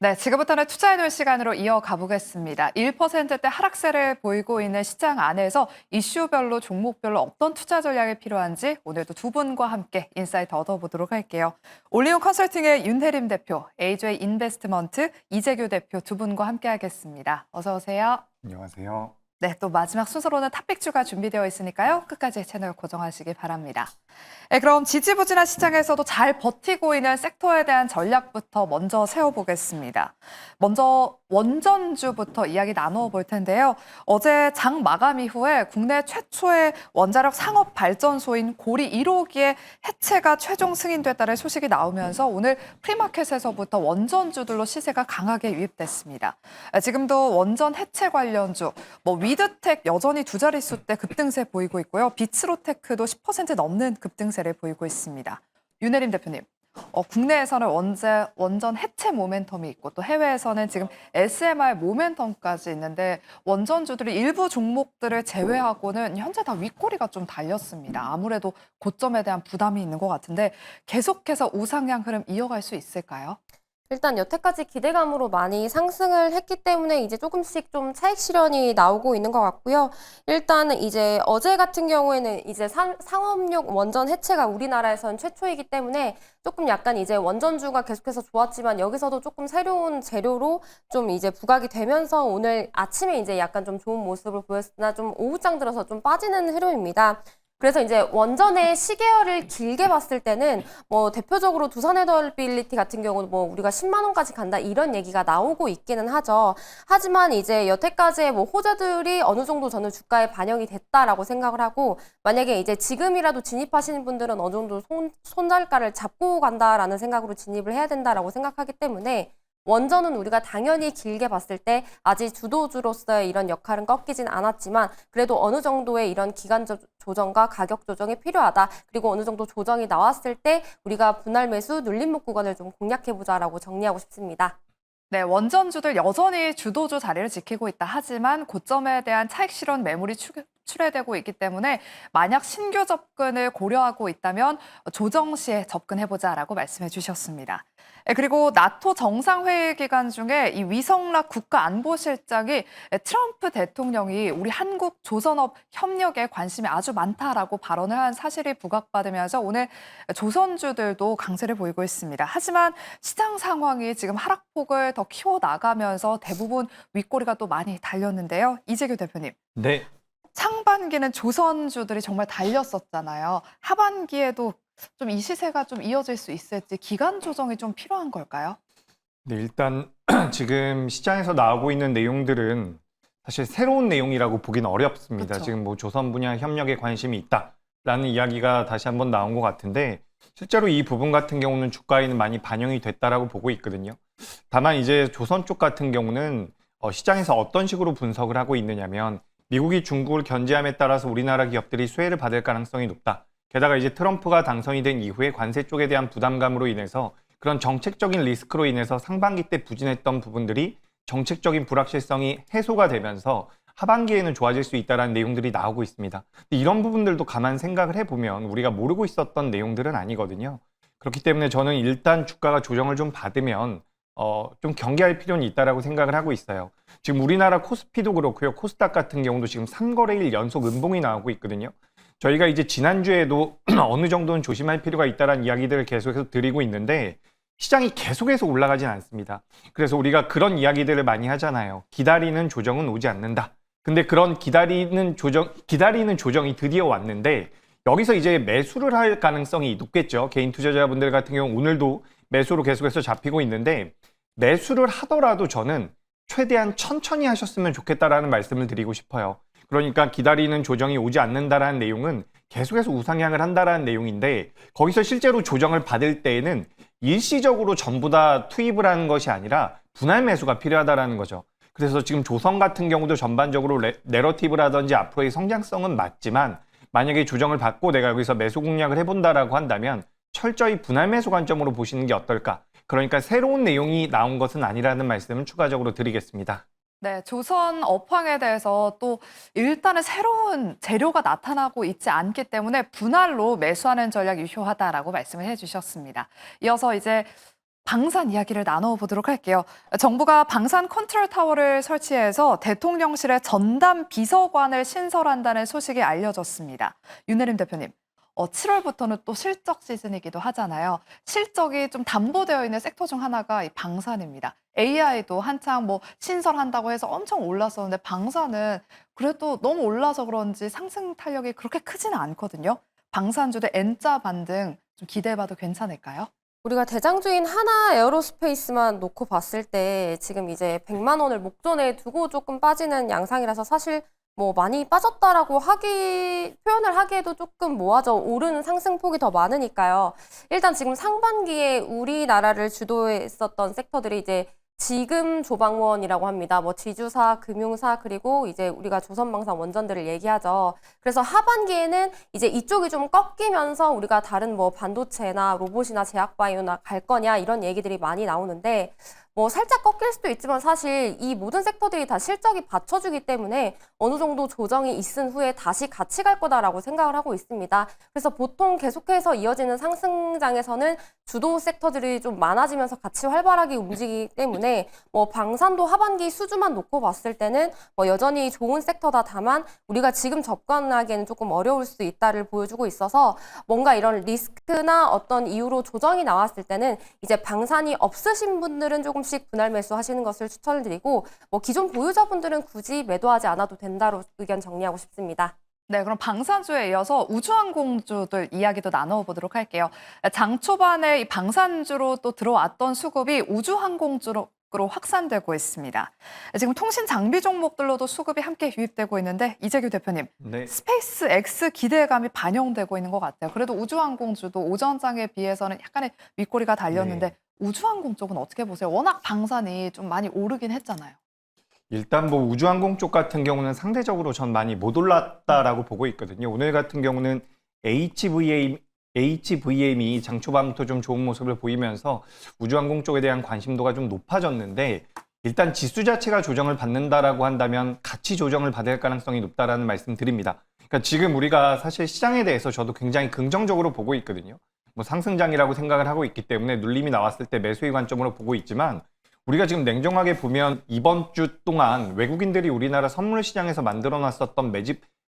네, 지금부터는 투자해놓을 시간으로 이어가 보겠습니다. 1%대 하락세를 보이고 있는 시장 안에서 이슈별로 종목별로 어떤 투자 전략이 필요한지 오늘도 두 분과 함께 인사이트 얻어보도록 할게요. 올리온 컨설팅의 윤혜림 대표, AJ 인베스트먼트 이재규 대표 두 분과 함께 하겠습니다. 어서 오세요. 안녕하세요. 네, 또 마지막 순서로는 탑픽주가 준비되어 있으니까요. 끝까지 채널 고정하시기 바랍니다. 네, 그럼 지지부진한 시장에서도 잘 버티고 있는 섹터에 대한 전략부터 먼저 세워보겠습니다. 먼저 원전주부터 이야기 나누어 볼 텐데요. 어제 장 마감 이후에 국내 최초의 원자력 상업 발전소인 고리 1호기의 해체가 최종 승인됐다는 소식이 나오면서 오늘 프리마켓에서부터 원전주들로 시세가 강하게 유입됐습니다. 지금도 원전 해체 관련주, 위드텍 여전히 두 자릿수대 급등세 보이고 있고요. 비츠로테크도 10% 넘는 급등세를 보이고 있습니다. 윤혜림 대표님, 국내에서는 원전 해체 모멘텀이 있고 또 해외에서는 지금 SMR 모멘텀까지 있는데 원전주들이 일부 종목들을 제외하고는 현재 다 윗꼬리가 좀 달렸습니다. 아무래도 고점에 대한 부담이 있는 것 같은데 계속해서 우상향 흐름 이어갈 수 있을까요? 일단 여태까지 기대감으로 많이 상승을 했기 때문에 이제 조금씩 좀 차익 실현이 나오고 있는 것 같고요. 일단은 이제 어제 같은 경우에는 이제 상업용 원전 해체가 우리나라에선 최초이기 때문에 조금 약간 이제 원전주가 계속해서 좋았지만 여기서도 조금 새로운 재료로 좀 이제 부각이 되면서 오늘 아침에 이제 약간 좀 좋은 모습을 보였으나 좀 오후장 들어서 좀 빠지는 흐름입니다. 그래서 이제 원전의 시계열을 길게 봤을 때는 대표적으로 두산에너빌리티 같은 경우는 우리가 10만 원까지 간다 이런 얘기가 나오고 있기는 하죠. 하지만 이제 여태까지의 호재들이 어느 정도 저는 주가에 반영이 됐다라고 생각을 하고 만약에 이제 지금이라도 진입하시는 분들은 어느 정도 손절가를 잡고 간다라는 생각으로 진입을 해야 된다라고 생각하기 때문에 원전은 우리가 당연히 길게 봤을 때 아직 주도주로서의 이런 역할은 꺾이진 않았지만 그래도 어느 정도의 이런 기간 조정과 가격 조정이 필요하다. 그리고 어느 정도 조정이 나왔을 때 우리가 분할 매수 눌림목 구간을 좀 공략해보자라고 정리하고 싶습니다. 네, 원전주들 여전히 주도주 자리를 지키고 있다 하지만 고점에 대한 차익 실현 매물이 출회되고 있기 때문에 만약 신규 접근을 고려하고 있다면 조정 시에 접근해보자라고 말씀해 주셨습니다. 그리고 나토 정상회의 기간 중에 이 위성락 국가안보실장이 트럼프 대통령이 우리 한국 조선업 협력에 관심이 아주 많다라고 발언을 한 사실이 부각받으면서 오늘 조선주들도 강세를 보이고 있습니다. 하지만 시장 상황이 지금 하락폭을 더 키워나가면서 대부분 윗꼬리가 또 많이 달렸는데요. 이재규 대표님. 네. 상반기는 조선주들이 정말 달렸었잖아요. 하반기에도 좀 이 시세가 좀 이어질 수 있을지 기간 조정이 좀 필요한 걸까요? 네, 일단 지금 시장에서 나오고 있는 내용들은 사실 새로운 내용이라고 보기는 어렵습니다. 그쵸. 지금 조선 분야 협력에 관심이 있다라는 이야기가 다시 한번 나온 것 같은데 실제로 이 부분 같은 경우는 주가에는 많이 반영이 됐다라고 보고 있거든요. 다만 이제 조선 쪽 같은 경우는 시장에서 어떤 식으로 분석을 하고 있느냐면 미국이 중국을 견제함에 따라서 우리나라 기업들이 수혜를 받을 가능성이 높다. 게다가 이제 트럼프가 당선이 된 이후에 관세 쪽에 대한 부담감으로 인해서 그런 정책적인 리스크로 인해서 상반기 때 부진했던 부분들이 정책적인 불확실성이 해소가 되면서 하반기에는 좋아질 수 있다는 내용들이 나오고 있습니다. 이런 부분들도 가만 생각을 해보면 우리가 모르고 있었던 내용들은 아니거든요. 그렇기 때문에 저는 일단 주가가 조정을 좀 받으면 좀 경계할 필요는 있다라고 생각을 하고 있어요. 지금 우리나라 코스피도 그렇고요. 코스닥 같은 경우도 지금 3거래일 연속 음봉이 나오고 있거든요. 저희가 이제 지난주에도 어느 정도는 조심할 필요가 있다는 이야기들을 계속해서 드리고 있는데 시장이 계속해서 올라가진 않습니다. 그래서 우리가 그런 이야기들을 많이 하잖아요. 기다리는 조정은 오지 않는다. 근데 그런 기다리는 조정이 드디어 왔는데 여기서 이제 매수를 할 가능성이 높겠죠. 개인 투자자분들 같은 경우 오늘도 매수로 계속해서 잡히고 있는데 매수를 하더라도 저는 최대한 천천히 하셨으면 좋겠다라는 말씀을 드리고 싶어요. 그러니까 기다리는 조정이 오지 않는다라는 내용은 계속해서 우상향을 한다라는 내용인데 거기서 실제로 조정을 받을 때에는 일시적으로 전부 다 투입을 하는 것이 아니라 분할 매수가 필요하다라는 거죠. 그래서 지금 조선 같은 경우도 전반적으로 내러티브라든지 앞으로의 성장성은 맞지만 만약에 조정을 받고 내가 여기서 매수 공략을 해본다라고 한다면 철저히 분할 매수 관점으로 보시는 게 어떨까? 그러니까 새로운 내용이 나온 것은 아니라는 말씀을 추가적으로 드리겠습니다. 네, 조선 업황에 대해서 또 일단은 새로운 재료가 나타나고 있지 않기 때문에 분할로 매수하는 전략이 유효하다라고 말씀을 해주셨습니다. 이어서 이제 방산 이야기를 나눠보도록 할게요. 정부가 방산 컨트롤 타워를 설치해서 대통령실에 전담 비서관을 신설한다는 소식이 알려졌습니다. 윤혜림 대표님, 7월부터는 또 실적 시즌이기도 하잖아요. 실적이 좀 담보되어 있는 섹터 중 하나가 이 방산입니다. AI도 한창 뭐 신설한다고 해서 엄청 올랐었는데 방산은 그래도 너무 올라서 그런지 상승 탄력이 그렇게 크지는 않거든요. 방산주들 N자 반등 좀 기대해봐도 괜찮을까요? 우리가 대장주인 하나 에어로스페이스만 놓고 봤을 때 지금 이제 100만 원을 목전에 두고 조금 빠지는 양상이라서 사실 뭐 많이 빠졌다라고 표현을 하기에도 조금 뭐하죠. 오르는 상승폭이 더 많으니까요. 일단 지금 상반기에 우리나라를 주도했었던 섹터들이 이제 지금 조방원이라고 합니다. 뭐 지주사, 금융사, 그리고 이제 우리가 조선방산 원전들을 얘기하죠. 그래서 하반기에는 이제 이쪽이 좀 꺾이면서 우리가 다른 뭐 반도체나 로봇이나 제약바이오나 갈 거냐 이런 얘기들이 많이 나오는데 뭐 살짝 꺾일 수도 있지만 사실 이 모든 섹터들이 다 실적이 받쳐주기 때문에 어느 정도 조정이 있은 후에 다시 같이 갈 거다라고 생각을 하고 있습니다. 그래서 보통 계속해서 이어지는 상승장에서는 주도 섹터들이 좀 많아지면서 같이 활발하게 움직이기 때문에 뭐 방산도 하반기 수주만 놓고 봤을 때는 뭐 여전히 좋은 섹터다. 다만 우리가 지금 접근하기에는 조금 어려울 수 있다를 보여주고 있어서 뭔가 이런 리스크나 어떤 이유로 조정이 나왔을 때는 이제 방산이 없으신 분들은 조금씩 분할 매수하시는 것을 추천을 드리고 뭐 기존 보유자분들은 굳이 매도하지 않아도 된다로 의견 정리하고 싶습니다. 네, 그럼 방산주에 이어서 우주항공주들 이야기도 나눠보도록 할게요. 장 초반에 이 방산주로 또 들어왔던 수급이 우주항공주로 확산되고 있습니다. 지금 통신 장비 종목들로도 수급이 함께 유입되고 있는데 이재규 대표님, 네. 스페이스 X 기대감이 반영되고 있는 것 같아요. 그래도 우주항공주도 오전장에 비해서는 약간의 윗꼬리가 달렸는데 우주항공 쪽은 어떻게 보세요? 워낙 방산이 좀 많이 오르긴 했잖아요. 일단 뭐 우주항공 쪽 같은 경우는 상대적으로 전 많이 못 올랐다라고 보고 있거든요. 오늘 같은 경우는 HVM이 장 초반부터 좀 좋은 모습을 보이면서 우주항공 쪽에 대한 관심도가 좀 높아졌는데 일단 지수 자체가 조정을 받는다라고 한다면 같이 조정을 받을 가능성이 높다라는 말씀 드립니다. 그러니까 지금 우리가 사실 시장에 대해서 저도 굉장히 긍정적으로 보고 있거든요. 뭐 상승장이라고 생각을 하고 있기 때문에 눌림이 나왔을 때 매수의 관점으로 보고 있지만 우리가 지금 냉정하게 보면 이번 주 동안 외국인들이 우리나라 선물 시장에서 만들어놨었던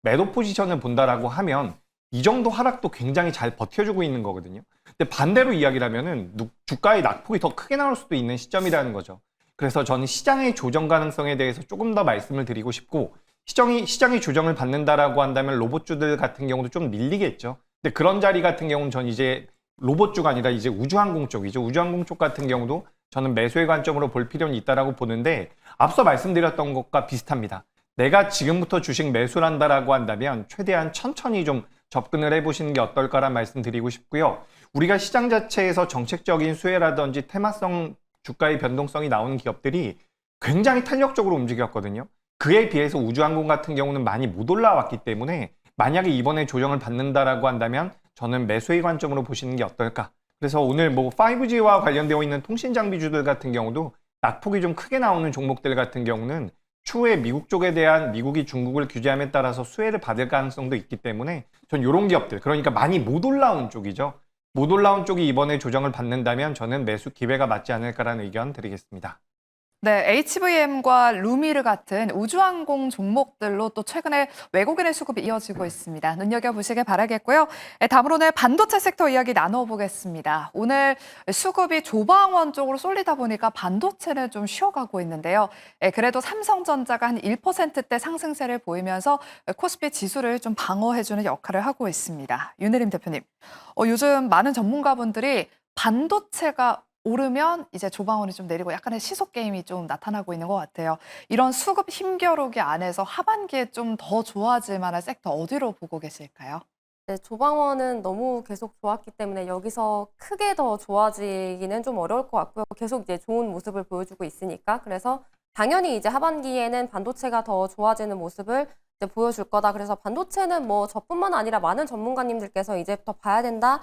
매도 포지션을 본다라고 하면 이 정도 하락도 굉장히 잘 버텨주고 있는 거거든요. 근데 반대로 이야기를 하면은 주가의 낙폭이 더 크게 나올 수도 있는 시점이라는 거죠. 그래서 저는 시장의 조정 가능성에 대해서 조금 더 말씀을 드리고 싶고 시장이 조정을 받는다라고 한다면 로봇주들 같은 경우도 좀 밀리겠죠. 근데 그런 자리 같은 경우는 전 이제 로봇주가 아니라 이제 우주항공 쪽이죠. 우주항공 쪽 같은 경우도 저는 매수의 관점으로 볼 필요는 있다라고 보는데 앞서 말씀드렸던 것과 비슷합니다. 내가 지금부터 주식 매수를 한다라고 한다면 최대한 천천히 좀 접근을 해보시는 게 어떨까라는 말씀 드리고 싶고요. 우리가 시장 자체에서 정책적인 수혜라든지 테마성 주가의 변동성이 나오는 기업들이 굉장히 탄력적으로 움직였거든요. 그에 비해서 우주항공 같은 경우는 많이 못 올라왔기 때문에 만약에 이번에 조정을 받는다라고 한다면 저는 매수의 관점으로 보시는 게 어떨까. 그래서 오늘 뭐 5G와 관련되어 있는 통신 장비주들 같은 경우도 낙폭이 좀 크게 나오는 종목들 같은 경우는 추후에 미국 쪽에 대한 미국이 중국을 규제함에 따라서 수혜를 받을 가능성도 있기 때문에 전 이런 기업들, 그러니까 많이 못 올라온 쪽이죠. 못 올라온 쪽이 이번에 조정을 받는다면 저는 매수 기회가 맞지 않을까라는 의견 드리겠습니다. 네, HVM과 루미르 같은 우주항공 종목들로 또 최근에 외국인의 수급이 이어지고 있습니다. 눈여겨보시길 바라겠고요. 다음으로는 반도체 섹터 이야기 나눠보겠습니다. 오늘 수급이 조방원 쪽으로 쏠리다 보니까 반도체는 좀 쉬어가고 있는데요. 그래도 삼성전자가 한 1%대 상승세를 보이면서 코스피 지수를 좀 방어해주는 역할을 하고 있습니다. 윤혜림 대표님, 요즘 많은 전문가분들이 반도체가 오르면 이제 조방원이 좀 내리고 약간의 시속 게임이 좀 나타나고 있는 것 같아요. 이런 수급 힘겨루기 안에서 하반기에 좀 더 좋아질 만한 섹터 어디로 보고 계실까요? 네, 조방원은 너무 계속 좋았기 때문에 여기서 크게 더 좋아지기는 좀 어려울 것 같고요. 계속 이제 좋은 모습을 보여주고 있으니까. 그래서 당연히 이제 하반기에는 반도체가 더 좋아지는 모습을 이제 보여줄 거다. 그래서 반도체는 뭐 저뿐만 아니라 많은 전문가님들께서 이제부터 봐야 된다.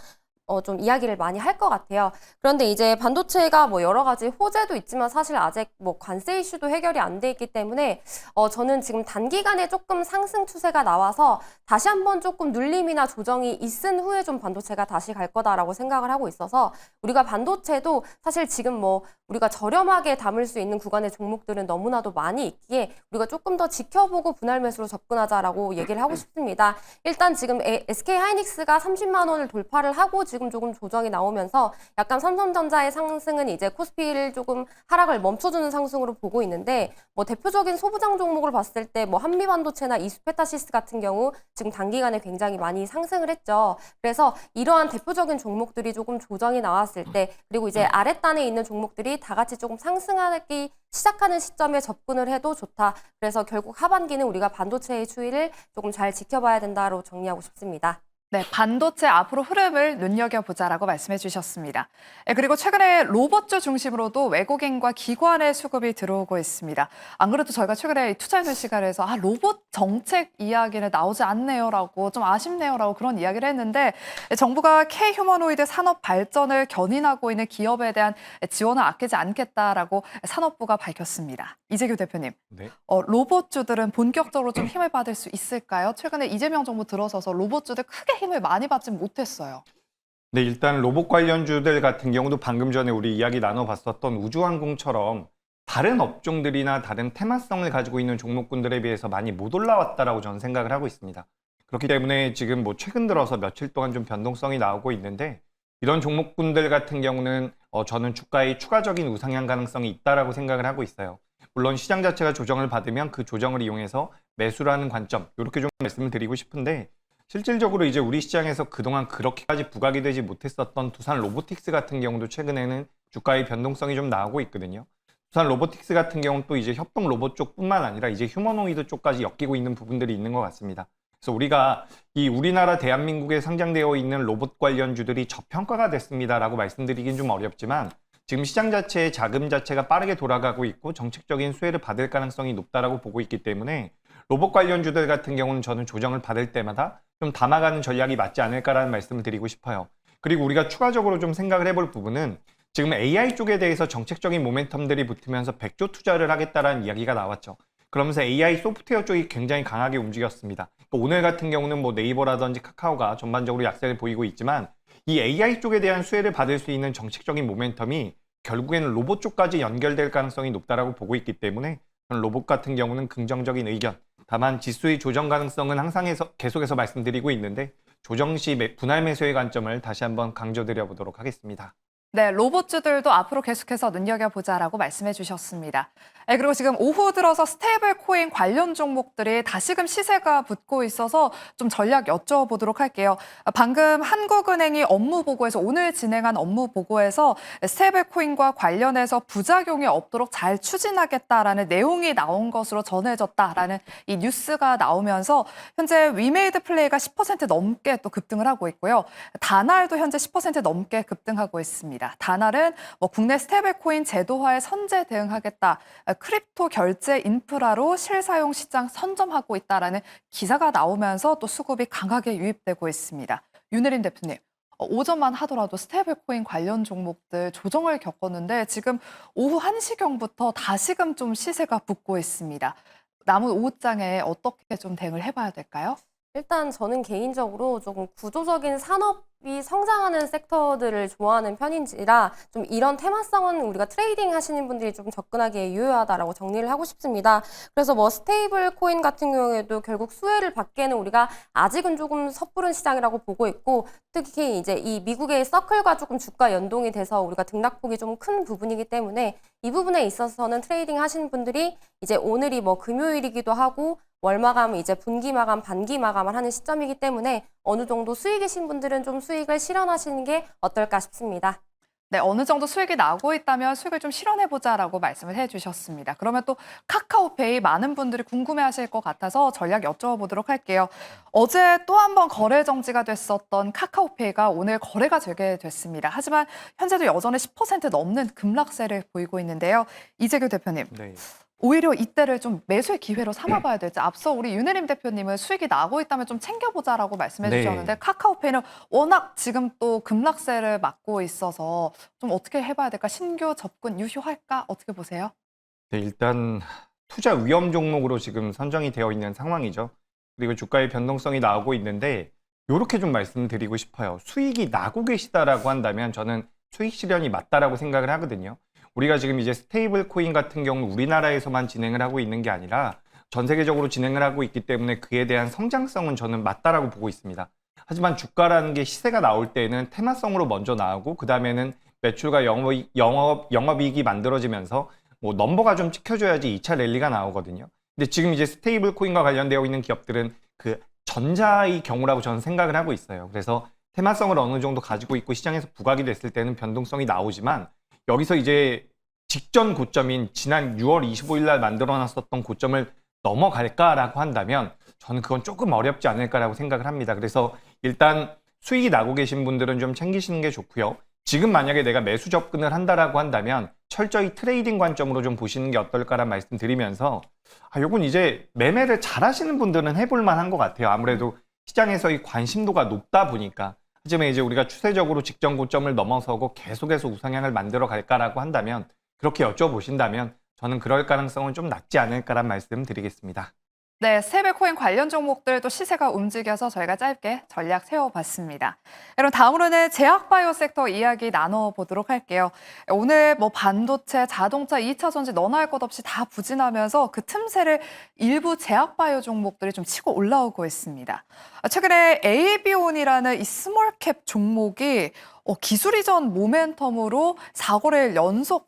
좀 이야기를 많이 할 것 같아요. 그런데 이제 반도체가 뭐 여러 가지 호재도 있지만 사실 아직 뭐 관세 이슈도 해결이 안 돼 있기 때문에 저는 지금 단기간에 조금 상승 추세가 나와서 다시 한번 조금 눌림이나 조정이 있은 후에 좀 반도체가 다시 갈 거다라고 생각을 하고 있어서 우리가 반도체도 사실 지금 뭐 우리가 저렴하게 담을 수 있는 구간의 종목들은 너무나도 많이 있기에 우리가 조금 더 지켜보고 분할 매수로 접근하자라고 얘기를 하고 싶습니다. 일단 지금 SK 하이닉스가 30만 원을 돌파를 하고 지금 조금 조정이 나오면서 약간 삼성전자의 상승은 이제 코스피를 조금 하락을 멈춰주는 상승으로 보고 있는데 뭐 대표적인 소부장 종목을 봤을 때 뭐 한미반도체나 이수페타시스 같은 경우 지금 단기간에 굉장히 많이 상승을 했죠. 그래서 이러한 대표적인 종목들이 조금 조정이 나왔을 때 그리고 이제 아랫단에 있는 종목들이 다 같이 조금 상승하기 시작하는 시점에 접근을 해도 좋다. 그래서 결국 하반기는 우리가 반도체의 추이를 조금 잘 지켜봐야 된다로 정리하고 싶습니다. 네, 반도체 앞으로 흐름을 눈여겨보자라고 말씀해 주셨습니다. 그리고 최근에 로봇주 중심으로도 외국인과 기관의 수급이 들어오고 있습니다. 안 그래도 저희가 최근에 투자하는 시간에서 로봇 정책 이야기는 나오지 않네요라고 좀 아쉽네요라고 그런 이야기를 했는데 정부가 K-휴머노이드 산업 발전을 견인하고 있는 기업에 대한 지원을 아끼지 않겠다라고 산업부가 밝혔습니다. 이재규 대표님, 네. 로봇주들은 본격적으로 좀 힘을 받을 수 있을까요? 최근에 이재명 정부 들어서서 로봇주들 크게 힘을 많이 받지 못했어요. 네, 일단 로봇 관련주들 같은 경우도 방금 전에 우리 이야기 나눠봤었던 우주항공처럼 다른 업종들이나 다른 테마성을 가지고 있는 종목군들에 비해서 많이 못 올라왔다라고 저는 생각을 하고 있습니다. 그렇기 때문에 지금 뭐 최근 들어서 며칠 동안 좀 변동성이 나오고 있는데 이런 종목군들 같은 경우는 저는 주가의 추가적인 우상향 가능성이 있다라고 생각을 하고 있어요. 물론 시장 자체가 조정을 받으면 그 조정을 이용해서 매수라는 관점 이렇게 좀 말씀을 드리고 싶은데 실질적으로 이제 우리 시장에서 그동안 그렇게까지 부각이 되지 못했었던 두산 로보틱스 같은 경우도 최근에는 주가의 변동성이 좀 나오고 있거든요. 두산 로보틱스 같은 경우는 또 이제 협동 로봇 쪽뿐만 아니라 이제 휴머노이드 쪽까지 엮이고 있는 부분들이 있는 것 같습니다. 그래서 우리가 이 우리나라 대한민국에 상장되어 있는 로봇 관련주들이 저평가가 됐습니다라고 말씀드리긴 좀 어렵지만 지금 시장 자체의 자금 자체가 빠르게 돌아가고 있고 정책적인 수혜를 받을 가능성이 높다라고 보고 있기 때문에 로봇 관련주들 같은 경우는 저는 조정을 받을 때마다 좀 담아가는 전략이 맞지 않을까라는 말씀을 드리고 싶어요. 그리고 우리가 추가적으로 좀 생각을 해볼 부분은 지금 AI 쪽에 대해서 정책적인 모멘텀들이 붙으면서 100조 투자를 하겠다라는 이야기가 나왔죠. 그러면서 AI 소프트웨어 쪽이 굉장히 강하게 움직였습니다. 오늘 같은 경우는 뭐 네이버라든지 카카오가 전반적으로 약세를 보이고 있지만 이 AI 쪽에 대한 수혜를 받을 수 있는 정책적인 모멘텀이 결국에는 로봇 쪽까지 연결될 가능성이 높다라고 보고 있기 때문에 로봇 같은 경우는 긍정적인 의견. 다만 지수의 조정 가능성은 항상 계속해서 말씀드리고 있는데 조정 시 분할 매수의 관점을 다시 한번 강조드려 보도록 하겠습니다. 네, 로봇주들도 앞으로 계속해서 눈여겨보자라고 말씀해 주셨습니다. 그리고 지금 오후 들어서 스테이블 코인 관련 종목들이 다시금 시세가 붙고 있어서 좀 전략 여쭤보도록 할게요. 방금 한국은행이 업무 보고에서 오늘 진행한 업무 보고에서 스테이블 코인과 관련해서 부작용이 없도록 잘 추진하겠다라는 내용이 나온 것으로 전해졌다라는 이 뉴스가 나오면서 현재 위메이드 플레이가 10% 넘게 또 급등을 하고 있고요. 다날도 현재 10% 넘게 급등하고 있습니다. 다날은 국내 스테이블코인 제도화에 선제 대응하겠다. 크립토 결제 인프라로 실사용 시장 선점하고 있다라는 기사가 나오면서 또 수급이 강하게 유입되고 있습니다. 윤혜린 대표님, 오전만 하더라도 스테이블코인 관련 종목들 조정을 겪었는데 지금 오후 1시경부터 다시금 좀 시세가 붙고 있습니다. 남은 오후장에 어떻게 좀 대응을 해봐야 될까요? 일단 저는 개인적으로 조금 구조적인 산업이 성장하는 섹터들을 좋아하는 편인지라 좀 이런 테마성은 우리가 트레이딩 하시는 분들이 좀 접근하기에 유효하다라고 정리를 하고 싶습니다. 그래서 뭐 스테이블 코인 같은 경우에도 결국 수혜를 받기에는 우리가 아직은 조금 섣부른 시장이라고 보고 있고 특히 이제 이 미국의 서클과 조금 주가 연동이 돼서 우리가 등락폭이 좀 큰 부분이기 때문에 이 부분에 있어서는 트레이딩 하시는 분들이 이제 오늘이 뭐 금요일이기도 하고 월 마감, 이제 분기 마감, 반기 마감을 하는 시점이기 때문에 어느 정도 수익이신 분들은 좀 수익을 실현하시는 게 어떨까 싶습니다. 네, 어느 정도 수익이 나고 있다면 수익을 좀 실현해보자라고 말씀을 해주셨습니다. 그러면 또 카카오페이 많은 분들이 궁금해하실 것 같아서 전략 여쭤보도록 할게요. 어제 또 한 번 거래 정지가 됐었던 카카오페이가 오늘 거래가 되게 됐습니다. 하지만 현재도 여전히 10% 넘는 급락세를 보이고 있는데요. 이재규 대표님, 네. 오히려 이때를 좀 매수의 기회로 삼아봐야 될지 앞서 우리 윤혜림 대표님은 수익이 나고 있다면 좀 챙겨보자라고 말씀해 네. 주셨는데 카카오페이는 워낙 지금 또 급락세를 맞고 있어서 좀 어떻게 해봐야 될까? 신규 접근 유효할까? 어떻게 보세요? 네, 일단 투자 위험 종목으로 지금 선정이 되어 있는 상황이죠. 그리고 주가의 변동성이 나오고 있는데 이렇게 좀 말씀드리고 싶어요. 수익이 나고 계시다라고 한다면 저는 수익 실현이 맞다라고 생각을 하거든요. 우리가 지금 이제 스테이블 코인 같은 경우 우리나라에서만 진행을 하고 있는 게 아니라 전 세계적으로 진행을 하고 있기 때문에 그에 대한 성장성은 저는 맞다라고 보고 있습니다. 하지만 주가라는 게 시세가 나올 때는 테마성으로 먼저 나오고 그 다음에는 매출과 영업이익이 만들어지면서 뭐 넘버가 좀 찍혀줘야지 2차 랠리가 나오거든요. 근데 지금 이제 스테이블 코인과 관련되어 있는 기업들은 그 전자의 경우라고 저는 생각을 하고 있어요. 그래서 테마성을 어느 정도 가지고 있고 시장에서 부각이 됐을 때는 변동성이 나오지만 여기서 이제 직전 고점인 지난 6월 25일 날 만들어놨었던 고점을 넘어갈까라고 한다면 저는 그건 조금 어렵지 않을까라고 생각을 합니다. 그래서 일단 수익이 나고 계신 분들은 좀 챙기시는 게 좋고요. 지금 만약에 내가 매수 접근을 한다라고 한다면 철저히 트레이딩 관점으로 좀 보시는 게 어떨까라는 말씀 드리면서 요건 이제 매매를 잘 하시는 분들은 해볼 만한 것 같아요. 아무래도 시장에서의 관심도가 높다 보니까. 하지만 이제 우리가 추세적으로 직전 고점을 넘어서고 계속해서 우상향을 만들어 갈까라고 한다면 그렇게 여쭤보신다면 저는 그럴 가능성은 좀 낮지 않을까란 말씀 드리겠습니다. 네, 스테이블코인 관련 종목들도 시세가 움직여서 저희가 짧게 전략 세워봤습니다. 그럼 다음으로는 제약바이오 섹터 이야기 나눠보도록 할게요. 오늘 뭐 반도체, 자동차, 2차 전지 너나 할 것 없이 다 부진하면서 그 틈새를 일부 제약바이오 종목들이 좀 치고 올라오고 있습니다. 최근에 AB온이라는 이 스몰캡 종목이 기술 이전 모멘텀으로 4거래일 연속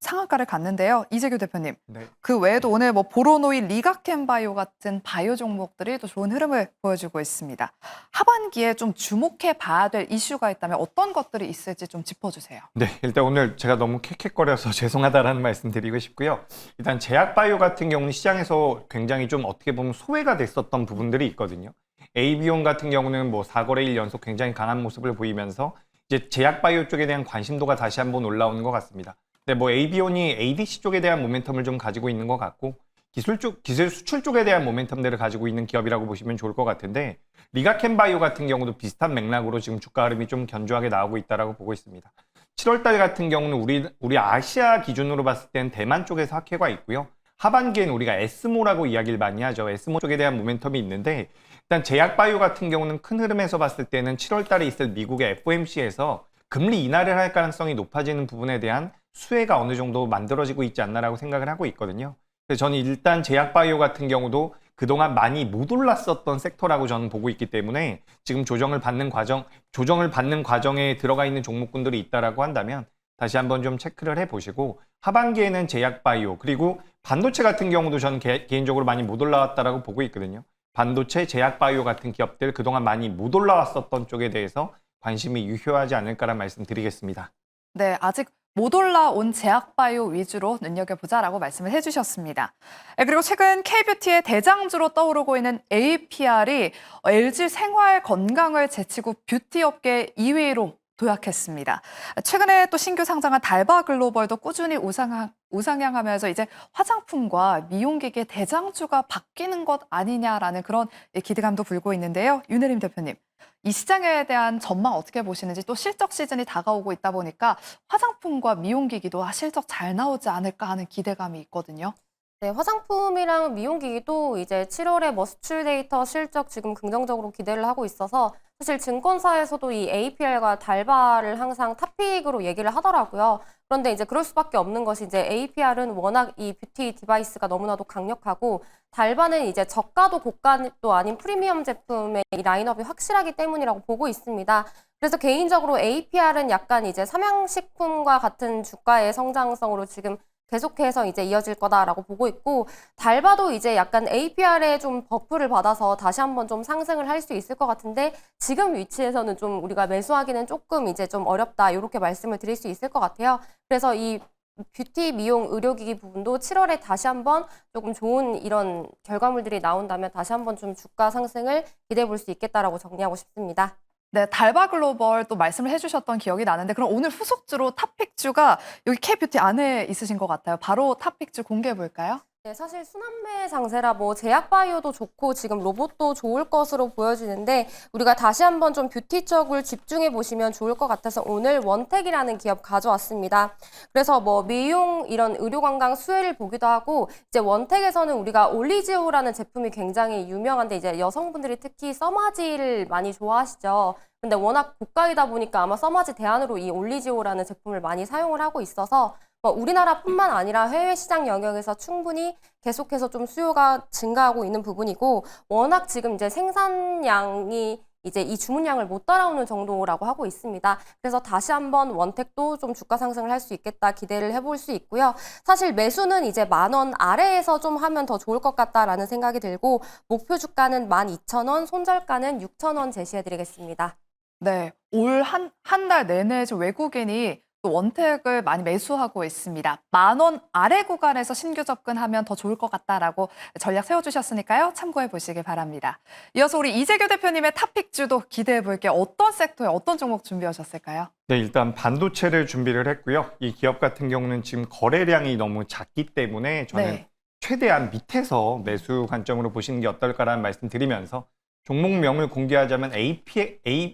상한가를 갔는데요. 이재규 대표님. 네. 그 외에도 오늘 뭐 보로노이, 리가켄바이오 같은 바이오 종목들이 또 좋은 흐름을 보여주고 있습니다. 하반기에 좀 주목해 봐야 될 이슈가 있다면 어떤 것들이 있을지 좀 짚어주세요. 네, 일단 오늘 제가 너무 캑캑거려서 죄송하다라는 말씀 드리고 싶고요. 일단 제약바이오 같은 경우는 시장에서 굉장히 좀 어떻게 보면 소외가 됐었던 부분들이 있거든요. AB온 같은 경우는 뭐 4거래일 연속 굉장히 강한 모습을 보이면서 이제 제약바이오 쪽에 대한 관심도가 다시 한번 올라오는 것 같습니다. 근데 뭐 AB온이 ADC 쪽에 대한 모멘텀을 좀 가지고 있는 것 같고 기술 수출 쪽에 대한 모멘텀들을 가지고 있는 기업이라고 보시면 좋을 것 같은데 리가켄바이오 같은 경우도 비슷한 맥락으로 지금 주가 흐름이 좀 견조하게 나오고 있다라고 보고 있습니다. 7월 달 같은 경우는 우리 아시아 기준으로 봤을 땐 대만 쪽에서 학회가 있고요. 하반기에는 우리가 에스모라고 이야기를 많이 하죠. 에스모 쪽에 대한 모멘텀이 있는데 일단 제약바이오 같은 경우는 큰 흐름에서 봤을 때는 7월 달에 있을 미국의 FOMC에서 금리 인하를 할 가능성이 높아지는 부분에 대한 수혜가 어느 정도 만들어지고 있지 않나라고 생각을 하고 있거든요. 그래서 저는 일단 제약바이오 같은 경우도 그동안 많이 못 올랐었던 섹터라고 저는 보고 있기 때문에 지금 조정을 받는 과정에 들어가 있는 종목군들이 있다라고 한다면 다시 한번 좀 체크를 해보시고 하반기에는 제약바이오 그리고 반도체 같은 경우도 저는 개인적으로 많이 못 올라왔다라고 보고 있거든요. 반도체, 제약바이오 같은 기업들 그동안 많이 못 올라왔었던 쪽에 대해서 관심이 유효하지 않을까라는 말씀 드리겠습니다. 네, 아직 못 올라온 제약바이오 위주로 눈여겨보자라고 말씀을 해주셨습니다. 그리고 최근 K뷰티의 대장주로 떠오르고 있는 APR이 LG 생활 건강을 제치고 뷰티 업계 2위로 도약했습니다. 최근에 또 신규 상장한 달바 글로벌도 꾸준히 우상향하면서 이제 화장품과 미용기기 대장주가 바뀌는 것 아니냐라는 그런 기대감도 불고 있는데요. 윤혜림 대표님, 이 시장에 대한 전망 어떻게 보시는지 또 실적 시즌이 다가오고 있다 보니까 화장품과 미용기기도 실적 잘 나오지 않을까 하는 기대감이 있거든요. 네, 화장품이랑 미용기기도 이제 7월에 뭐 수출 데이터 실적 지금 긍정적으로 기대를 하고 있어서 사실 증권사에서도 이 APR과 달바를 항상 탑픽으로 얘기를 하더라고요. 그런데 이제 그럴 수밖에 없는 것이 이제 APR은 워낙 이 뷰티 디바이스가 너무나도 강력하고 달바는 이제 저가도 고가도 아닌 프리미엄 제품의 이 라인업이 확실하기 때문이라고 보고 있습니다. 그래서 개인적으로 APR은 약간 이제 삼양식품과 같은 주가의 성장성으로 지금 계속해서 이제 이어질 거다라고 보고 있고 달바도 이제 약간 APR에 좀 버프를 받아서 다시 한번 좀 상승을 할 수 있을 것 같은데 지금 위치에서는 좀 우리가 매수하기는 조금 이제 좀 어렵다 이렇게 말씀을 드릴 수 있을 것 같아요. 그래서 이 뷰티, 미용, 의료기기 부분도 7월에 다시 한번 조금 좋은 이런 결과물들이 나온다면 다시 한번 좀 주가 상승을 기대해 볼 수 있겠다라고 정리하고 싶습니다. 네, 달바 글로벌 또 말씀을 해주셨던 기억이 나는데 그럼 오늘 후속주로 탑픽주가 여기 K뷰티 안에 있으신 것 같아요. 바로 탑픽주 공개해 볼까요? 네, 사실 순환매 장세라 뭐 제약바이오도 좋고 지금 로봇도 좋을 것으로 보여지는데 우리가 다시 한번 좀 뷰티 쪽을 집중해 보시면 좋을 것 같아서 오늘 원택이라는 기업 가져왔습니다. 그래서 뭐 미용 이런 의료관광 수혜를 보기도 하고 이제 원택에서는 우리가 올리지오라는 제품이 굉장히 유명한데 이제 여성분들이 특히 써마지를 많이 좋아하시죠. 근데 워낙 고가이다 보니까 아마 써마지 대안으로 이 올리지오라는 제품을 많이 사용을 하고 있어서 우리나라뿐만 아니라 해외 시장 영역에서 충분히 계속해서 좀 수요가 증가하고 있는 부분이고 워낙 지금 이제 생산량이 이제 이 주문량을 못 따라오는 정도라고 하고 있습니다. 그래서 다시 한번 원택도 좀 주가 상승을 할 수 있겠다 기대를 해볼 수 있고요. 사실 매수는 이제 10,000원 아래에서 좀 하면 더 좋을 것 같다라는 생각이 들고 목표 주가는 12,000원, 손절가는 6,000원 제시해드리겠습니다. 네, 올 한 달 내내 좀 외국인이 또 원택을 많이 매수하고 있습니다. 10,000원 아래 구간에서 신규 접근하면 더 좋을 것 같다라고 전략 세워주셨으니까요. 참고해 보시기 바랍니다. 이어서 우리 이재규 대표님의 탑픽주도 기대해 볼게요. 어떤 섹터에 어떤 종목 준비하셨을까요? 네, 일단 반도체를 준비를 했고요. 이 기업 같은 경우는 지금 거래량이 너무 작기 때문에 저는 네. 최대한 밑에서 매수 관점으로 보시는 게 어떨까라는 말씀 드리면서 종목명을 공개하자면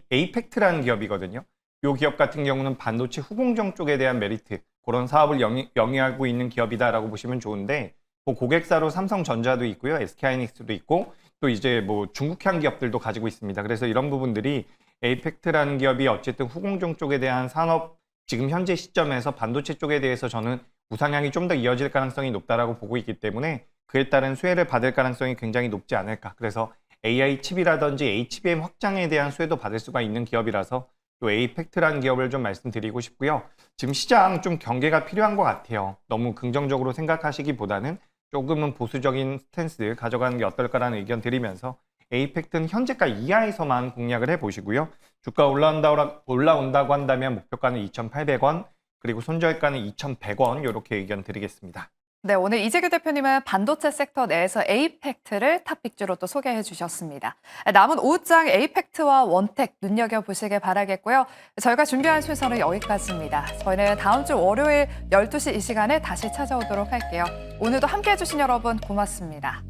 에이펙트라는 기업이거든요. 이 기업 같은 경우는 반도체 후공정 쪽에 대한 메리트, 그런 사업을 영위하고 있는 기업이다라고 보시면 좋은데 뭐 고객사로 삼성전자도 있고요. SK하이닉스도 있고 또 이제 뭐 중국향 기업들도 가지고 있습니다. 그래서 이런 부분들이 에이펙트라는 기업이 어쨌든 후공정 쪽에 대한 산업 지금 현재 시점에서 반도체 쪽에 대해서 저는 우상향이 좀 더 이어질 가능성이 높다라고 보고 있기 때문에 그에 따른 수혜를 받을 가능성이 굉장히 높지 않을까. 그래서 AI 칩이라든지 HBM 확장에 대한 수혜도 받을 수가 있는 기업이라서 또 에이펙트라는 기업을 좀 말씀드리고 싶고요. 지금 시장 좀 경계가 필요한 것 같아요. 너무 긍정적으로 생각하시기보다는 조금은 보수적인 스탠스 가져가는 게 어떨까라는 의견 드리면서 에이펙트는 현재가 이하에서만 공략을 해보시고요. 주가 올라온다고 한다면 목표가는 2,800원, 그리고 손절가는 2,100원 이렇게 의견 드리겠습니다. 네, 오늘 이재규 대표님은 반도체 섹터 내에서 에이펙트를 탑픽주로 또 소개해 주셨습니다. 남은 오후장 에이펙트와 원택 눈여겨보시길 바라겠고요. 저희가 준비한 순서는 여기까지입니다. 저희는 다음 주 월요일 12시 이 시간에 다시 찾아오도록 할게요. 오늘도 함께해 주신 여러분 고맙습니다.